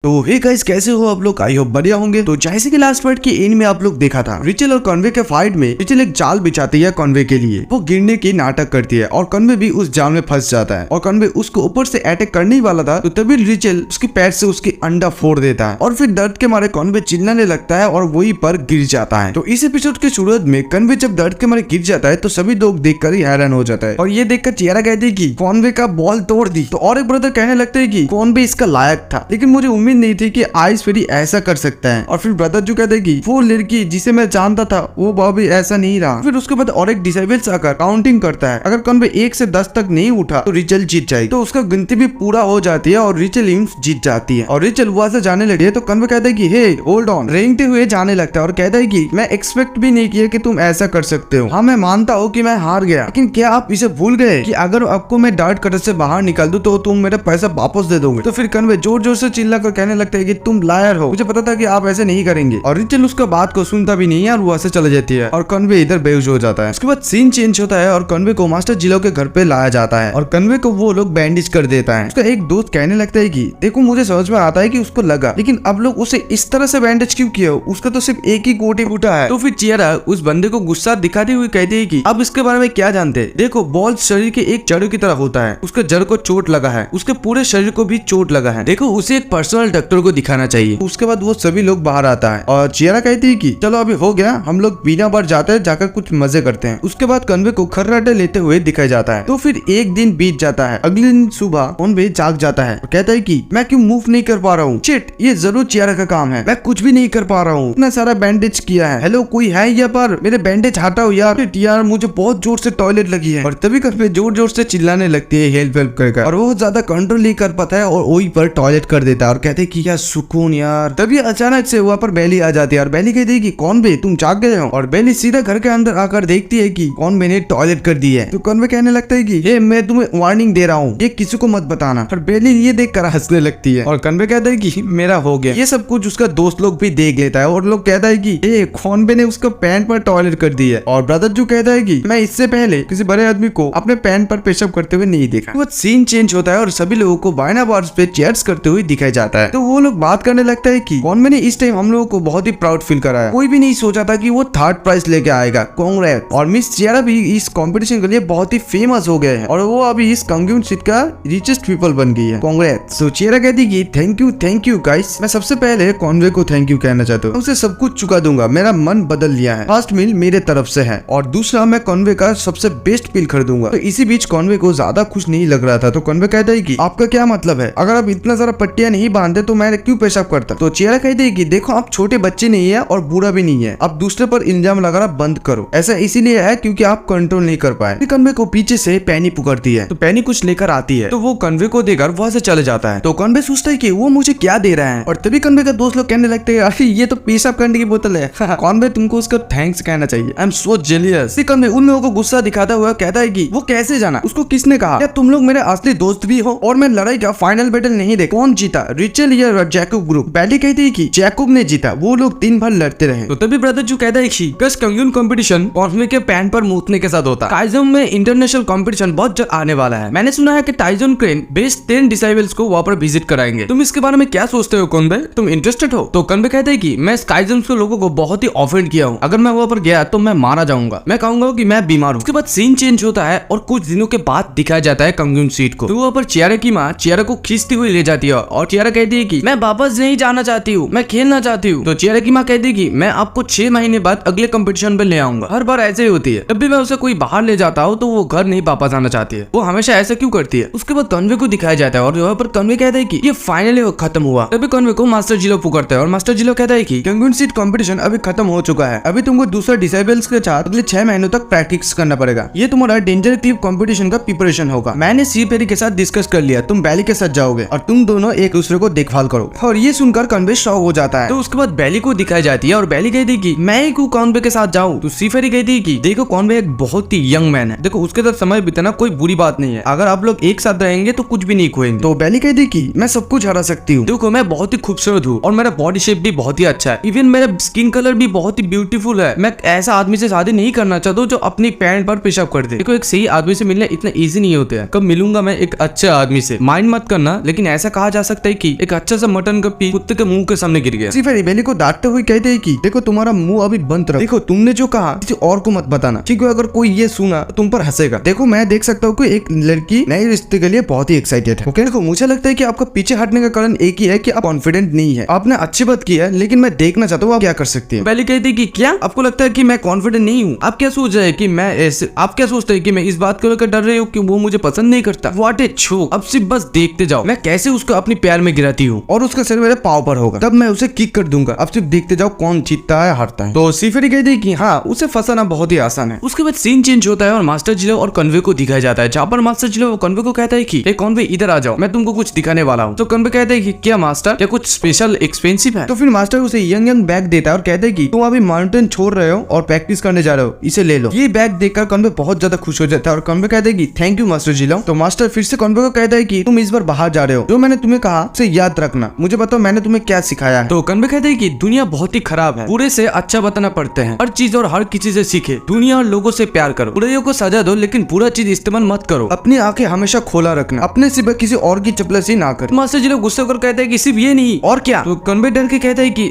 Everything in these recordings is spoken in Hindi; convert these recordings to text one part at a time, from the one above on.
तो हे गाइस, कैसे हो आप लोग? आई होप बढ़िया होंगे। तो जैसे कि लास्ट पार्ट की एंड में आप लोग देखा था, रिचल और कॉनवे के फाइट में रिचल एक जाल बिछाती है कॉनवे के लिए। वो गिरने की नाटक करती है और कॉनवे भी उस जाल में फंस जाता है और कॉनवे उसको ऊपर से अटैक करने ही वाला था, तो तभी रिचल उसके पैर से उसकी अंडा फोड़ देता है और फिर दर्द के मारे कॉनवे चिल्लाने लगता है और वहीं पर गिर जाता है। तो इस एपिसोड के शुरुआत में कॉनवे जब दर्द के मारे गिर जाता है तो सभी लोग देखकर ही हैरान हो जाता है और ये देखकर चियारा कहती है कि कॉनवे का बॉल तोड़ दी। तो और एक ब्रदर कहने लगता है कि कॉनवे इसका लायक था, लेकिन मुझे उम्मीद नहीं थी कि आइस फेरी ऐसा कर सकता है। और फिर ब्रदर जो कहते हैं कि वो लड़की जिसे मैं जानता था वो भी ऐसा नहीं रहा। फिर उसके बाद और एक डिसेबल्स आकर काउंटिंग करता है, अगर कॉनवे 1 से 10 तक नहीं उठा तो रिचल जीत जाएगी। तो उसका गिनती भी पूरा हो जाती है और रिचल जीत जाती है और रिचल वहां से जाने लगी है। तो कॉनवे कहता है कि हे होल्ड ऑन, रेंगते हुए जाने लगता है और कहता है कि मैं एक्सपेक्ट भी नहीं किया कि तुम ऐसा कर सकते हो। हाँ, मैं मानता हूँ कि मैं हार गया, लेकिन क्या आप इसे भूल गए कि अगर आपको मैं डार्ट कटर से बाहर निकाल दूं तो तुम मेरा पैसा वापस दे दोगे? तो फिर कॉनवे जोर जोर से चिल्ला कर कहने लगता है कि तुम लायर हो, मुझे पता था कि आप ऐसे नहीं करेंगे। और रिचल उसका बात को सुनता भी नहीं है और वहां से चले जाती है और कॉनवे इधर बेहोश हो जाता है। उसके बाद सीन चेंज होता है और कॉनवे को मास्टर जिलो के घर पे लाया जाता है और कॉनवे को वो लोग बैंडेज कर देता है। उसका एक दोस्त कहने लगता है कि देखो, मुझे समझ में आता है कि उसको लगा, लेकिन अब लोग उसे इस तरह से बैंडेज क्यों किया? उसका तो सिर्फ एक ही गोटी फूटा है। तो फिर चियारा उस बंदे को गुस्सा दिखाते हुए कहती है कि अब इसके बारे में क्या जानते? देखो, बॉल शरीर के एक जड़ की तरह होता है, उसके जड़ को चोट लगा है, उसके पूरे शरीर को भी चोट लगा है। देखो, उसे एक पर्सनल डॉक्टर को दिखाना चाहिए। उसके बाद वो सभी लोग बाहर आता है और चियारा कहती है कि चलो अभी हो गया, हम लोग बिना बार जाते हैं, जाकर कुछ मजे करते हैं। उसके बाद कॉनवे को खर्राटे लेते हुए दिखाया जाता है। तो फिर एक दिन बीत जाता है। अगले दिन सुबह कॉनवे जाग जाता है और कहता है कि मैं क्यों मूव नहीं कर पा रहा हूँ? शिट, ये जरूर चियारा का काम है, मैं कुछ भी नहीं कर पा रहा हूँ। इतना सारा बैंडेज किया है। हेलो, कोई है यहाँ पर? मेरे बैंडेज हटाओ यार। यार, मुझे बहुत जोर से टॉयलेट लगी है। और तभी कॉनवे जोर जोर से चिल्लाने लगती है हेल्प हेल्प करके और वो ज्यादा कंट्रोल नहीं कर पाता है और वही पर टॉयलेट कर देता है और कहते हैं कि क्या सुकून यार। तभी अचानक से वहाँ पर बेली आ जाती है और बेली कहती है कि कॉनवे तुम जाग गए हो? और बेली सीधा घर के अंदर आकर देखती है कि कॉनवे ने टॉयलेट कर दी है। तो कॉनवे कहने लगता है कि हे, मैं तुम्हें वार्निंग दे रहा हूँ, ये किसी को मत बताना। और बेली ये देखकर हंसने लगती है और कॉनवे कहता है कि मेरा हो गया। ये सब कुछ उसका दोस्त लोग भी देख लेता है और लोग कहता है कि हे, कॉनवे ने उसका पैंट पर टॉयलेट कर दी है। और ब्रदर जो कहता है कि मैं इससे पहले किसी बड़े आदमी को अपने पैंट पर पेशाब करते हुए नहीं देखा। वो सीन चेंज होता है और सभी लोगों को बायना बार्स पे चेयर्स करते हुए दिखाया जाता है। तो वो लोग बात करने लगता है कि कॉनवे ने इस टाइम हम लोगों को बहुत ही प्राउड फील कराया। कोई भी नहीं सोचा था कि वो 3rd प्राइज लेके आएगा। कांग्रेट। और मिस चियारा भी इस कंपटीशन के लिए बहुत ही फेमस हो गए हैं और वो अभी इस कंग्यून सीट का रिचेस्ट पीपल बन गई है। कांग्रेट। सो चियारा कहती कि थैंक यू गाइस। मैं सबसे पहले कॉनवे को थैंक यू कहना चाहता हूँ, उसे सब कुछ चुका दूंगा, मेरा मन बदल लिया है। फर्स्ट मील मेरे तरफ से है और दूसरा मैं कॉनवे का सबसे बेस्ट पील खरीदूंगा। तो इसी बीच कॉनवे को ज्यादा खुश नहीं लग रहा था। तो कॉनवे कहता है कि आपका क्या मतलब है? अगर आप इतना सारा पट्टियां नहीं बांधते तो मैं क्यों पेशाब करता? तो चियारा कहती है कि देखो, आप छोटे बच्चे नहीं है और बुरा भी नहीं है, आप दूसरे पर इल्जाम लगाना बंद करो। ऐसा इसीलिए है क्योंकि आप कंट्रोल नहीं कर पाए। कॉनवे को पीछे से पैनी पुकारती है। तो पैनी कुछ लेकर आती है तो वो कॉनवे को देकर वहां से चले जाता है। तो कॉनवे सोचता है कि वो मुझे क्या दे रहा है और तभी कॉनवे का दोस्त लोग कहने लगते हैं अरे ये तो पेशाब करने की बोतल है। कॉनवे, तुमको उसका थैंक्स कहना चाहिए। I am so jealous. Conway उन लोगों को गुस्सा दिखाता हुआ कहता है कि वो कैसे जाना? उसको किसने कहा? क्या तुम लोग मेरे असली दोस्त भी हो? और मैं लड़ाई का फाइनल बैटल नहीं देख कौन जीता, रिचल या जैकब ग्रुप? बेली कहती है कि जैकब ने जीता, वो लोग दिन भर लड़ते रहे। तो तभी ब्रदर जो कहता है कि कस कंग्यून कंपटीशन कॉनवे के पैंट पर मूतने के साथ होता है। टाइजन में इंटरनेशनल कंपटीशन बहुत जल्द आने वाला है। मैंने सुना है कि टाइजन क्रेन बेस्ट 10 डिसेबल्स को वहां पर विजिट कराएंगे। तुम इसके बारे में क्या सोचते हो कॉनवे? तुम इंटरेस्टेड हो? तो कॉनवे कहता है कि मैं स्काइजन के लोगों को बहुत ही ऑफेंड किया हूँ, अगर मैं वहां पर गया तो मैं मारा जाऊंगा, मैं कहूंगा कि मैं बीमार हूँ। उसके बाद सीन चेंज होता है और कुछ दिनों के बाद दिखाया जाता है कंग्यून सीट को। तो वहां पर चियारा की माँ चियारा को खींचती हुई ले जाती है और चियारा कहती है कि मैं वापस नहीं जाना चाहती हूँ, मैं खेलना चाहती हूँ। तो चियारा की माँ कहती है कि मैं आपको 6 महीने बाद अगले कंपटीशन पे ले आऊंगा। हर बार ऐसे ही होती है, जब भी मैं उसे कोई बाहर ले जाता हूँ तो वो घर नहीं वापस आना चाहती है। वो हमेशा ऐसा क्यों करती है? उसके बाद कॉनवे को दिखाया जाता है और यहाँ पर कॉनवे कहता है कि ये फाइनली खत्म हुआ। तभी कॉनवे को मास्टर जिलो पुकारता है और मास्टर जिलो कहता है कि कंग्यून सीट कंपटीशन अभी खत्म हो चुका है, अभी तुमको दूसरा डिसेबल्स के साथ अगले 6 महीनों तक प्रैक्टिस करना पड़ेगा। ये तुम्हारा डेंजर थीव कंपटीशन का प्रिपरेशन होगा। मैंने सी पेरी के साथ डिस्कस कर लिया, तुम बेली के साथ जाओगे और तुम दोनों एक दूसरे को देखभाल करो। और ये सुनकर कॉनवे शॉक हो जाता है। तो उसके बाद बेली को दिखाई जाती है और बेली कहती है कि मैं ही क्यों कॉनवे के साथ जाऊं? तो सी फेरी कहती है कि देखो, कॉनवे एक बहुत ही यंग मैन है, देखो उसके साथ समय बिताना कोई बुरी बात नहीं है, अगर आप लोग एक साथ रहेंगे तो कुछ भी नहीं खोएंगे। तो बेली कहती है कि मैं सब कुछ हरा सकती हूँ, देखो मैं बहुत ही खूबसूरत हूँ और मेरा बॉडी शेप भी बहुत ही अच्छा है, इवन मेरा स्किन कलर भी बहुत ही ब्यूटीफुल है। मैं ऐसा आदमी से शादी नहीं करना चाहता हूँ जो अपनी पैंट पर पेशाब कर दे। देखो, एक सही आदमी से मिलना इतना इजी नहीं होता है। कब मिलूंगा मैं एक अच्छे आदमी से, माइंड मत करना, लेकिन ऐसा कहा जा सकता है कि एक एक अच्छा सा मटन का पीस कुत्ते के मुंह के सामने गिर गया। लूसीफर बेली को डांटते हुए कहते हैं कि देखो तुम्हारा मुंह अभी बंद रखो, देखो तुमने जो कहा किसी और को मत बताना, ठीक है? अगर कोई ये सुना तो तुम पर हंसेगा। देखो मैं देख सकता हूँ कि एक लड़की नए रिश्ते के लिए बहुत ही एक्साइटेड है। ओके देखो मुझे लगता है कि आपका पीछे हटने का कारण एक ही है कि आप कॉन्फिडेंट नहीं है। आपने अच्छी बात की है, लेकिन मैं देखना चाहता हूँ आप क्या कर सकती है। बेली कहती कि क्या आपको लगता है कि मैं कॉन्फिडेंट नहीं हूँ? आप क्या सोच रहे हैं कि मैं ऐसे, आप क्या सोचते हैं कि मैं इस बात को लेकर डर रही हूँ कि वो मुझे पसंद नहीं करता? What a joke. अब सिर्फ बस देखते जाओ मैं कैसे उसको अपनी प्यार में गिराती हूँ और उसका सिर मेरे पाँव पर होगा, तब मैं उसे किक कर दूंगा। अब सिर्फ देखते जाओ कौन जीतता है हारता है। तो सीफेरी कहती है कि हाँ उसे फंसाना बहुत ही आसान है। उसके बाद सीन चेंज होता है और मास्टर जिलो और कन्वे को दिखाया जाता है, जहाँ पर मास्टर जिलो कन्वे को कहता है कि ए कन्वे इधर आ जाओ, मैं तुमको कुछ दिखाने वाला हूँ। तो कन्वे कहता है कि क्या मास्टर, क्या कुछ स्पेशल एक्सपेंसिव है? तो फिर मास्टर उसे यंग बैग देता है और कहता है कि तुम अभी माउंटेन छोड़ रहे हो और प्रैक्टिस करने जा रहे हो, इसे ले लो। ये बैग देखकर कन्वे बहुत ज्यादा खुश हो जाता है और कन्वे कहता है कि थैंक यू मास्टर जिलो। तो मास्टर फिर से कन्वे को कहता है कि तुम इस बार बाहर जा रहे हो, जो मैंने तुम्हें कहा उसे याद रखना। मुझे बताओ मैंने तुम्हें क्या सिखाया है? तो कन्वे कहते हैं कि दुनिया बहुत ही खराब है, बुरे से अच्छा बताना पड़ता है, हर चीज और हर किसी से सीखे, दुनिया और लोगों से प्यार करो, बुराइयों को सजा दो लेकिन बुरा चीज इस्तेमाल मत करो, अपनी आंखें हमेशा खोला रखना, अपने सिवा किसी और की चपलसी ना कर। मास्टर जी लोग गुस्से होकर कहते हैं कि सिर्फ ये नहीं और क्या? तो कन्वे डर के कहता है कि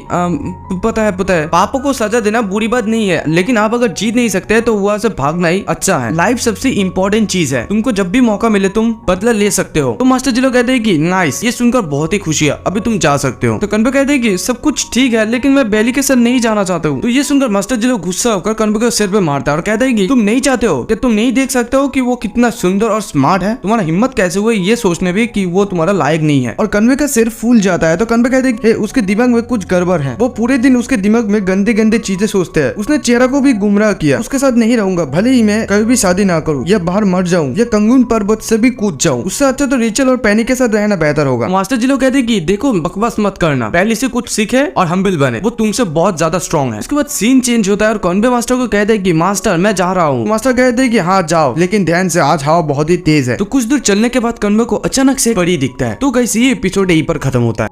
पता है पापों को सजा देना बुरी बात नहीं है, लेकिन आप अगर जीत नहीं सकते तो वहां से भागना ही अच्छा है। लाइफ सबसे इम्पोर्टेंट चीज है, तुमको जब भी मौका मिले तुम बदला ले सकते हो। तो मास्टर जी लोग कहते हैं कि नाइस, ये सुनकर बहुत ही खुशी है, अभी तुम जा सकते हो। तो कन्वे कहते हैं कि सब कुछ ठीक है लेकिन मैं बेली के साथ नहीं जाना चाहता हूँ। तो ये सुनकर मास्टर जी लोग गुस्सा होकर कन्वे के सिर पे मारता है और कहता है कि तुम नहीं चाहते हो, क्या तुम नहीं देख सकते हो कि वो कितना सुंदर और स्मार्ट है? तुम्हारा हिम्मत कैसे हुई ये सोचने भी कि वो तुम्हारा लायक नहीं है? और कन्वे का सिर फूल जाता है। तो कन्वे कहते हैं कि उसके दिमाग में कुछ गड़बड़ है, वो पूरे दिन उसके दिमाग में गंदे गंदे चीजें सोचते हैं। उसने चेहरा को भी गुमराह किया। उसके साथ नहीं रहूंगा, भले ही मैं कभी भी शादी ना करूं या बाहर मर जाऊं या कंगून पर्वत से भी कूद जाऊं, उससे अच्छा तो रेचल और पैनी के साथ रहना बेहतर होगा। मास्टर जी लोग कहते हैं कि देखो बकवास मत करना, पहले से कुछ सीखे और हम्बल बने, वो तुमसे बहुत ज्यादा स्ट्रॉन्ग है। उसके बाद सीन चेंज होता है और कन्वे मास्टर को कहते हैं कि मास्टर मैं जा रहा हूँ। मास्टर कहते हैं कि हाँ जाओ, लेकिन ध्यान से, आज हवा बहुत ही तेज है। तो कुछ दूर चलने के बाद कन्वे को अचानक से परी दिखता है। तो गाइस ये एपिसोड यहीं पर खत्म होता है।